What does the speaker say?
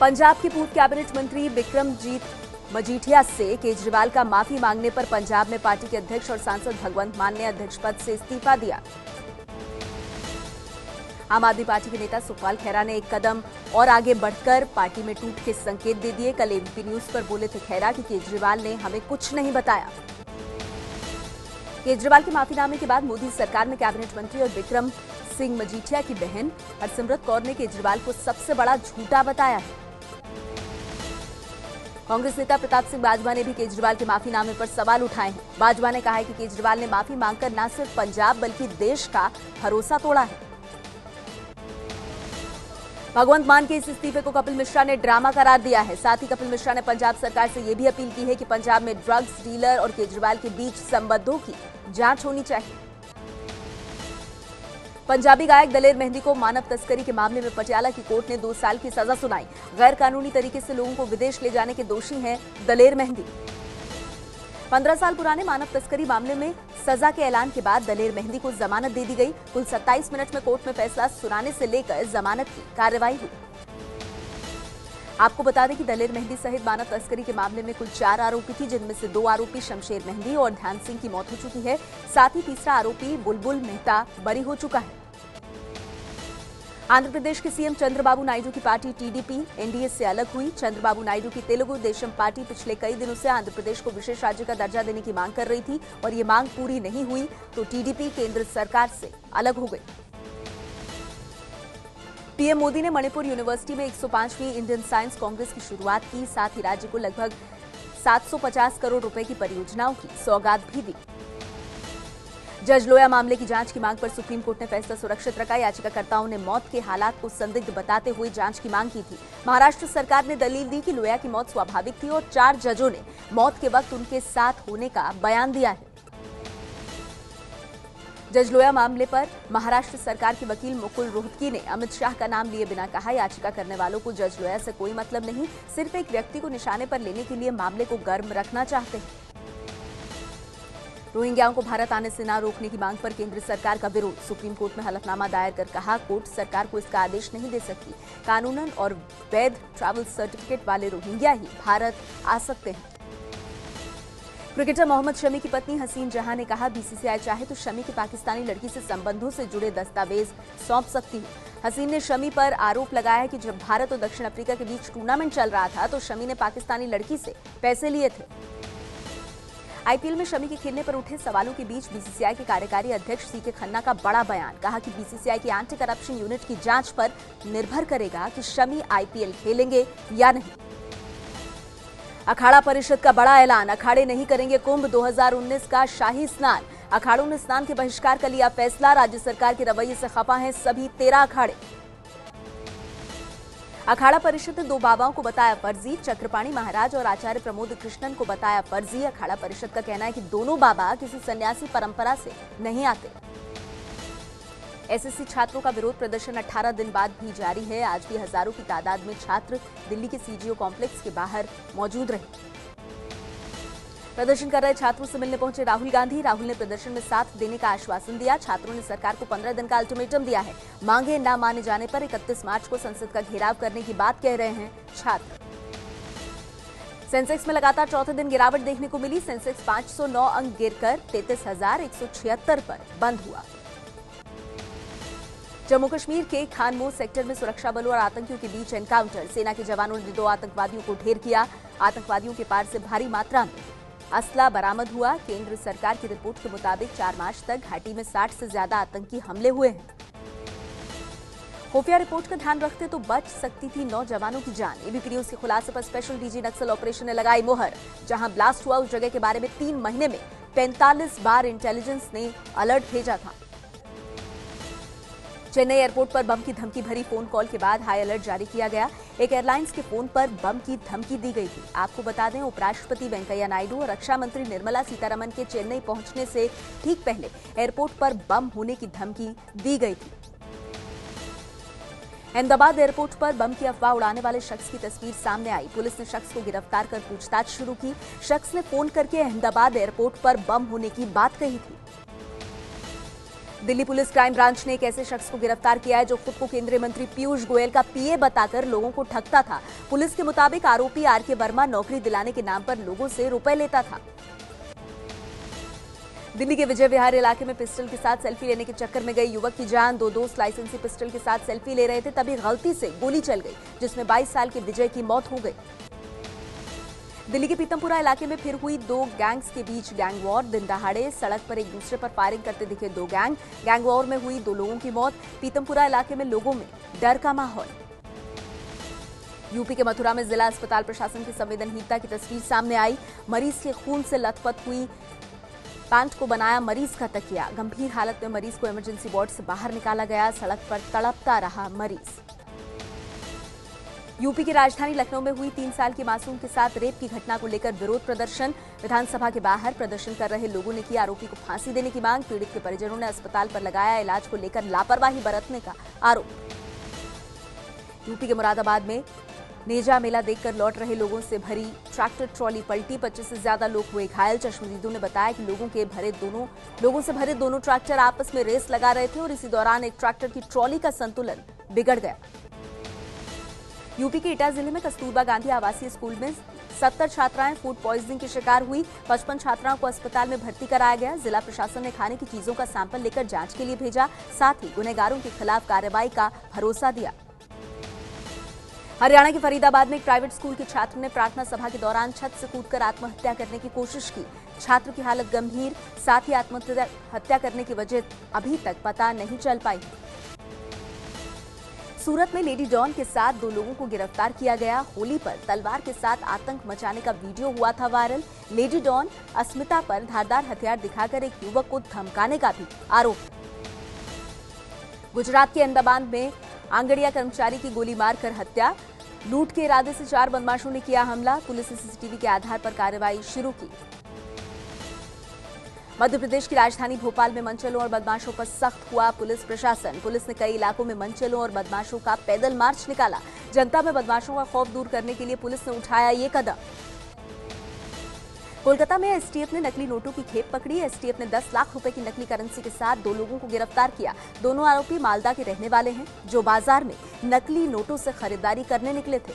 पंजाब के पूर्व कैबिनेट मंत्री बिक्रमजीत मजीठिया से केजरीवाल का माफी मांगने पर पंजाब में पार्टी के अध्यक्ष और सांसद भगवंत मान ने अध्यक्ष पद से इस्तीफा दिया। आम आदमी पार्टी के नेता सुखपाल खैरा ने एक कदम और आगे बढ़कर पार्टी में टूट के संकेत दे दिए। कल एबीपी न्यूज पर बोले थे खैरा कि केजरीवाल ने हमें कुछ नहीं बताया। केजरीवाल के माफीनामे के बाद मोदी सरकार में कैबिनेट मंत्री और बिक्रम सिंह मजीठिया की बहन हरसिमरत कौर ने केजरीवाल को सबसे बड़ा झूठा बताया है। कांग्रेस नेता प्रताप सिंह बाजवा ने भी केजरीवाल के माफीनामे पर सवाल उठाए हैं। बाजवा ने कहा है कि केजरीवाल ने माफी मांगकर न सिर्फ पंजाब बल्कि देश का भरोसा तोड़ा है। भगवंत मान के इस इस्तीफे को कपिल मिश्रा ने ड्रामा करार दिया है। साथ ही कपिल मिश्रा ने पंजाब सरकार से यह भी अपील की है कि पंजाब में ड्रग्स डीलर और केजरीवाल के बीच संबंधों की जांच होनी चाहिए। पंजाबी गायक दलेर मेहंदी को मानव तस्करी के मामले में पटियाला की कोर्ट ने 2 साल की सजा सुनाई। गैर कानूनी तरीके से लोगों को विदेश ले जाने के दोषी हैं दलेर मेहंदी। 15 साल पुराने मानव तस्करी मामले में सजा के ऐलान के बाद दलेर मेहंदी को जमानत दे दी गई। कुल 27 मिनट में कोर्ट में फैसला सुनाने से लेकर जमानत की कार्रवाई हुई। आपको बता दें कि दलेर मेहंदी सहित मानव तस्करी के मामले में कुल 4 आरोपी थी, जिनमें से 2 आरोपी शमशेर मेहंदी और ध्यान सिंह की मौत हो चुकी है। साथ ही तीसरा आरोपी बुलबुल मेहता बरी हो चुका है। आंध्र प्रदेश के सीएम चंद्रबाबू नायडू की पार्टी टीडीपी एनडीए से अलग हुई। चंद्रबाबू नायडू की तेलुगु देशम पार्टी पिछले कई दिनों से आंध्र प्रदेश को विशेष राज्य का दर्जा देने की मांग कर रही थी और ये मांग पूरी नहीं हुई तो टीडीपी केंद्र सरकार से अलग हो गई। पीएम मोदी ने मणिपुर यूनिवर्सिटी में 105वीं इंडियन साइंस कांग्रेस की शुरुआत की। साथ ही राज्य को लगभग 750 करोड़ रुपए की परियोजनाओं की सौगात भी दी। जज लोया मामले की जांच की मांग पर सुप्रीम कोर्ट ने फैसला सुरक्षित रखा। याचिकाकर्ताओं ने मौत के हालात को संदिग्ध बताते हुए जांच की मांग की थी। महाराष्ट्र सरकार ने दलील दी कि लोया की मौत स्वाभाविक थी और 4 जजों ने मौत के वक्त उनके साथ होने का बयान दिया है। जज लोया मामले पर महाराष्ट्र सरकार के वकील मुकुल रोहतगी ने अमित शाह का नाम लिए बिना कहा, याचिका करने वालों को जज लोया से कोई मतलब नहीं, सिर्फ एक व्यक्ति को निशाने पर लेने के लिए मामले को गर्म रखना चाहते हैं। रोहिंग्याओं को भारत आने से न रोकने की मांग पर केंद्र सरकार का विरोध। सुप्रीम कोर्ट में हलफनामा दायर कर कहा, कोर्ट सरकार को इसका आदेश नहीं दे सकती। कानूनन और वैध ट्रैवल सर्टिफिकेट वाले रोहिंग्या ही भारत आ सकते हैं। क्रिकेटर मोहम्मद शमी की पत्नी हसीन जहां ने कहा, बीसीसीआई चाहे तो शमी की पाकिस्तानी लड़की से संबंधों से जुड़े दस्तावेज सौंप सकती है। हसीन ने शमी पर आरोप लगाया है कि जब भारत और दक्षिण अफ्रीका के बीच टूर्नामेंट चल रहा था तो शमी ने पाकिस्तानी लड़की से पैसे लिए थे। आईपीएल में शमी के खेलने पर उठे सवालों के बीच बीसीसीआई के कार्यकारी अध्यक्ष सीके खन्ना का बड़ा बयान। कहा कि बीसीसीआई की एंटी करप्शन यूनिट की जांच पर निर्भर करेगा कि शमी आईपीएल खेलेंगे या नहीं। अखाड़ा परिषद का बड़ा ऐलान, अखाड़े नहीं करेंगे कुंभ 2019 का शाही स्नान। अखाड़ों ने स्नान के बहिष्कार का लिया फैसला। राज्य सरकार के रवैये से खफा हैं सभी 13 अखाड़े। अखाड़ा परिषद ने 2 बाबाओं को बताया फर्जी। चक्रपाणी महाराज और आचार्य प्रमोद कृष्णन को बताया फर्जी। अखाड़ा परिषद का कहना है कि दोनों बाबा किसी सन्यासी परंपरा से नहीं आते। एसएससी छात्रों का विरोध प्रदर्शन 18 दिन बाद भी जारी है। आज भी हजारों की तादाद में छात्र दिल्ली के सीजीओ कॉम्प्लेक्स के बाहर मौजूद रहे। प्रदर्शन कर रहे छात्रों से मिलने पहुंचे राहुल गांधी। राहुल ने प्रदर्शन में साथ देने का आश्वासन दिया। छात्रों ने सरकार को 15 दिन का अल्टीमेटम दिया है। मांगे न माने जाने पर 31 मार्च को संसद का घेराव करने की बात कह रहे हैं छात्र। सेंसेक्स में लगातार चौथे दिन गिरावट देखने को मिली। सेंसेक्स 509 अंक गिरकर 33,176 पर बंद हुआ। जम्मू कश्मीर के खानमोर सेक्टर में सुरक्षा बलों और आतंकियों के बीच एनकाउंटर। सेना के जवानों ने 2 आतंकवादियों को ढेर किया। आतंकवादियों के पार से भारी मात्रा में असला बरामद हुआ। केंद्र सरकार की रिपोर्ट के मुताबिक 4 मार्च तक घाटी में 60 से ज्यादा आतंकी हमले हुए हैं। खुफिया रिपोर्ट का ध्यान रखते तो बच सकती थी 9 जवानों की जान। एबीपी न्यूज के खुलासे पर स्पेशल डीजी नक्सल ऑपरेशन ने लगाई मोहर। जहां ब्लास्ट हुआ उस जगह के बारे में 3 महीने में 45 बार इंटेलिजेंस ने अलर्ट भेजा था। चेन्नई एयरपोर्ट पर बम की धमकी भरी फोन कॉल के बाद हाई अलर्ट जारी किया गया। एक एयरलाइंस के फोन पर बम की धमकी दी गई थी। आपको बता दें, उपराष्ट्रपति वेंकैया नायडू और रक्षा मंत्री निर्मला सीतारमण के चेन्नई पहुंचने से ठीक पहले एयरपोर्ट पर बम होने की धमकी दी गई थी। अहमदाबाद एयरपोर्ट पर बम की अफवाह उड़ाने वाले शख्स की तस्वीर सामने आई। पुलिस ने शख्स को गिरफ्तार कर पूछताछ शुरू की। शख्स ने फोन करके अहमदाबाद एयरपोर्ट पर बम होने की बात कही थी। दिल्ली पुलिस क्राइम ब्रांच ने एक ऐसे शख्स को गिरफ्तार किया है जो खुद को केंद्रीय मंत्री पीयूष गोयल का पीए बताकर लोगों को ठगता था। पुलिस के मुताबिक आरोपी आरके वर्मा नौकरी दिलाने के नाम पर लोगों से रुपए लेता था। दिल्ली के विजय विहार इलाके में पिस्टल के साथ सेल्फी लेने के चक्कर में गए युवक की जान। दो दोस्त लाइसेंसी पिस्टल के साथ सेल्फी ले रहे थे, तभी गलती से गोली चल गई, जिसमें 22 साल के विजय की मौत हो गई। दिल्ली के पीतमपुरा इलाके में फिर हुई दो गैंग्स के बीच गैंग वॉर। दिन दहाड़े सड़क पर एक दूसरे पर फायरिंग करते दिखे दो गैंग वॉर में हुई 2 लोगों की मौत। पीतमपुरा इलाके में लोगों में डर का माहौल। यूपी के मथुरा में जिला अस्पताल प्रशासन की संवेदनहीनता की तस्वीर सामने आई। मरीज के खून से लथपथ हुई पैंट को बनाया मरीज का तकिया। गंभीर हालत में मरीज को इमरजेंसी वार्ड से बाहर निकाला गया। सड़क पर तड़पता रहा मरीज। यूपी की राजधानी लखनऊ में हुई 3 साल की मासूम के साथ रेप की घटना को लेकर विरोध प्रदर्शन। विधानसभा के बाहर प्रदर्शन कर रहे लोगों ने की आरोपी को फांसी देने की मांग। पीड़ित के परिजनों ने अस्पताल पर लगाया इलाज को लेकर लापरवाही बरतने का आरोप। यूपी के मुरादाबाद में नेजा मेला देखकर लौट रहे लोगों से भरी ट्रैक्टर ट्रॉली पलटी। 25 से ज्यादा लोग हुए घायल। चश्मदीदों ने बताया कि लोगों से भरे दोनों ट्रैक्टर आपस में रेस लगा रहे थे और इसी दौरान एक ट्रैक्टर की ट्रॉली का संतुलन बिगड़ गया। यूपी के एटा जिले में कस्तूरबा गांधी आवासीय स्कूल में 70 छात्राएं फूड पॉइजनिंग की शिकार हुई। 55 छात्राओं को अस्पताल में भर्ती कराया गया। जिला प्रशासन ने खाने की चीजों का सैंपल लेकर जांच के लिए भेजा। साथ ही गुनहगारों के खिलाफ कार्रवाई का भरोसा दिया। हरियाणा के फरीदाबाद में एक प्राइवेट स्कूल के छात्र ने प्रार्थना सभा के दौरान छत से कूदकर आत्महत्या करने की कोशिश की। छात्र की हालत गंभीर, साथ ही आत्महत्या करने की वजह अभी तक पता नहीं चल पाई। सूरत में लेडी डॉन के साथ 2 लोगों को गिरफ्तार किया गया। होली पर तलवार के साथ आतंक मचाने का वीडियो हुआ था वायरल। लेडी डॉन अस्मिता पर धारदार हथियार दिखाकर एक युवक को धमकाने का भी आरोप। गुजरात के अहमदाबाद में आंगड़िया कर्मचारी की गोली मारकर हत्या। लूट के इरादे से 4 बदमाशों ने किया हमला। पुलिस ने सीसीटीवी के आधार पर कार्रवाई शुरू की। मध्य प्रदेश की राजधानी भोपाल में मनचलों और बदमाशों पर सख्त हुआ पुलिस प्रशासन। पुलिस ने कई इलाकों में मनचलों और बदमाशों का पैदल मार्च निकाला। जनता में बदमाशों का खौफ दूर करने के लिए पुलिस ने उठाया ये कदम। कोलकाता में एसटीएफ ने नकली नोटों की खेप पकड़ी। एसटीएफ ने 10 लाख रुपए की नकली करेंसी के साथ 2 लोगों को गिरफ्तार किया। दोनों आरोपी मालदा के रहने वाले हैं, जो बाजार में नकली नोटों से खरीदारी करने निकले थे।